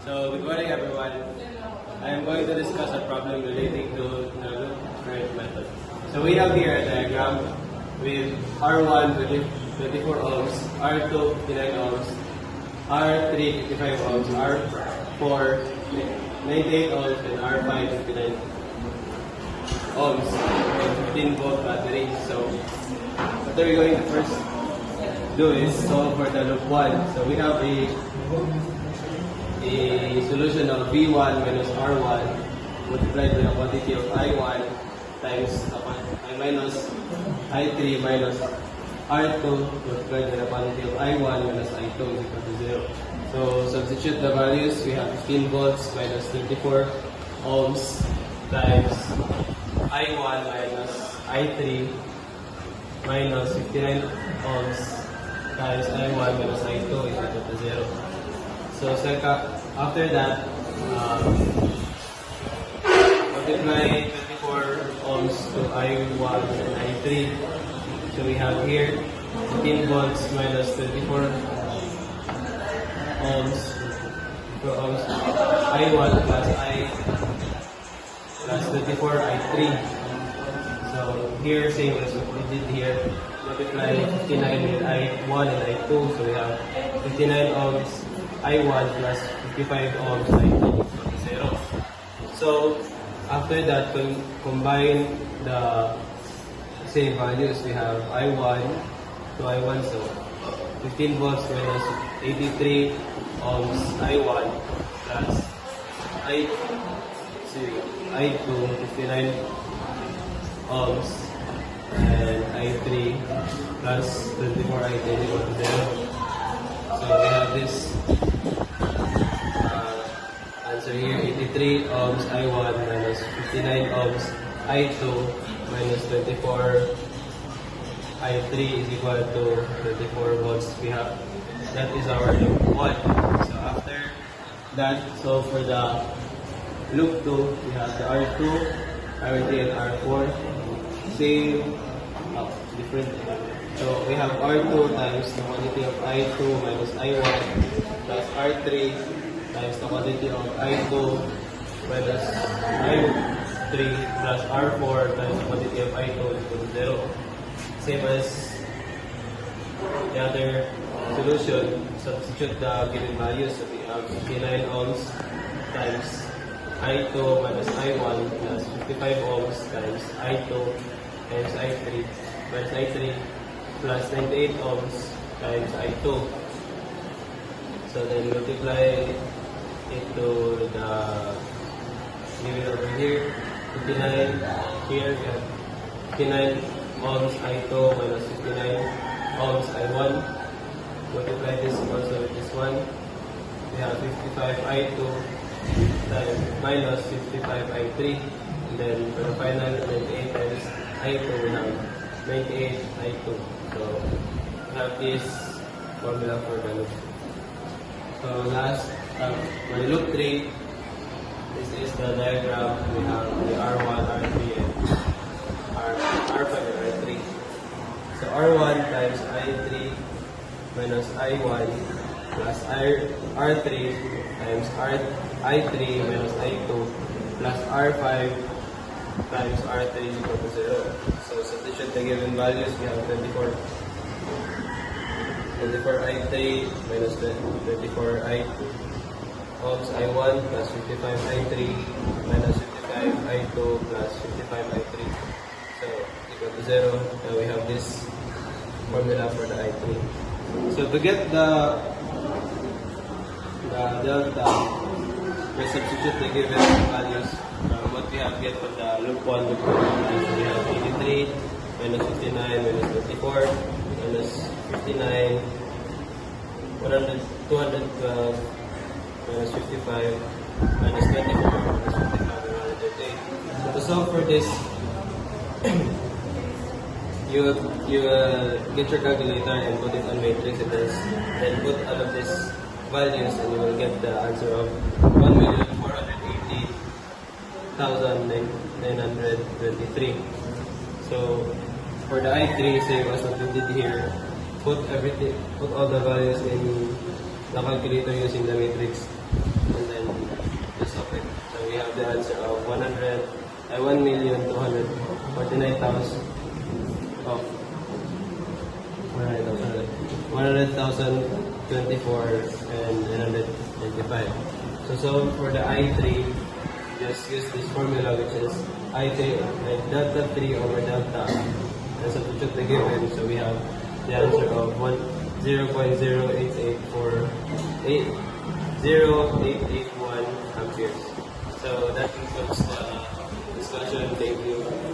So, good morning everyone. I am going to discuss a problem relating to the loop current method. So, we have here a diagram with R1 24 ohms, R2 59 ohms, R3 55 ohms, R4 98 ohms, and R5 59 ohms and 15 volt battery. So, what are we going to first do is solve for the loop 1. So, we have a solution of V1 minus R1 multiplied by the quantity of I1 times minus I3 minus R2 multiplied by the quantity of I1 minus I2 is equal to 0. So substitute the values. We have 15 volts minus 34 ohms times I1 minus I3 minus 59 ohms times I1 minus I2 is equal to 0. So after that, multiply 24 ohms to I1 and I3. So we have here 15 volts minus 24 ohms, I1 plus I plus 24 I3. So here, same as what we did here, multiply 59 with I1 and I2. So we have 59 ohms I1 plus 55 ohms I2 equal to 0. So after that, combine the same values. We have I1 to I1, so 15 volts minus 83 ohms I1 plus I2 59 ohms and I3 plus 24 I2 equal to 0. So we have this answer here, 83 ohms I1 minus 59 ohms I2 minus 24 I3 is equal to 24 volts. We have, that is our loop 1. So after that, so for the loop 2, we have the R2, R3 and R4, same, different. So we have R2 times the quantity of I2 minus I1 plus R3 times the quantity of I2 minus I3 plus R4 times the quantity of I2 is equal to 0. Same as the other solution, substitute the given values. So we have 59 ohms times I2 minus I1 plus 55 ohms times I2 times I3 minus I3 plus 98 ohms times I2. So then multiply it to the given over here, 59 here, we have 59 ohms I2 minus 59 ohms I1. Multiply this also with this one. We have 55 I2 times minus 55 I3. And then for the final 98 times I2, we have 98 I2. So we have this formula for the loop. So last, for the loop 3, this is the diagram. We have the R1, R3, and R5 and R3. So R1 times I3 minus I1 plus R3 times I3 minus I2 plus R5 times R3 is equal to 0. So substitute the given values. We have 24 I3 minus 24 I2 ohms I1 plus 55 I3 minus 55 I2 plus 55 I3. So equal to 0. Now we have this formula for the I3. So to get the delta, we substitute the given values. What we have get for the loop 1, loop 2, we have 83 minus 59 minus 24 minus 59 212 minus 55 minus 24 minus 55 and 138. So to solve for this, you get your calculator and put it on matrix and then put all of these values and you will get the answer of 1,480,923. So for the I3, same as what we did here, put all the values in the calculator using the matrix, and then we have the answer of 1,249,000 of 100,024 and 995. So solve for the I3, just use this formula, which is I3 like delta 3 over delta. And substitute the given, so we have the answer of 0.0881 amperes. So that concludes the discussion. Thank you.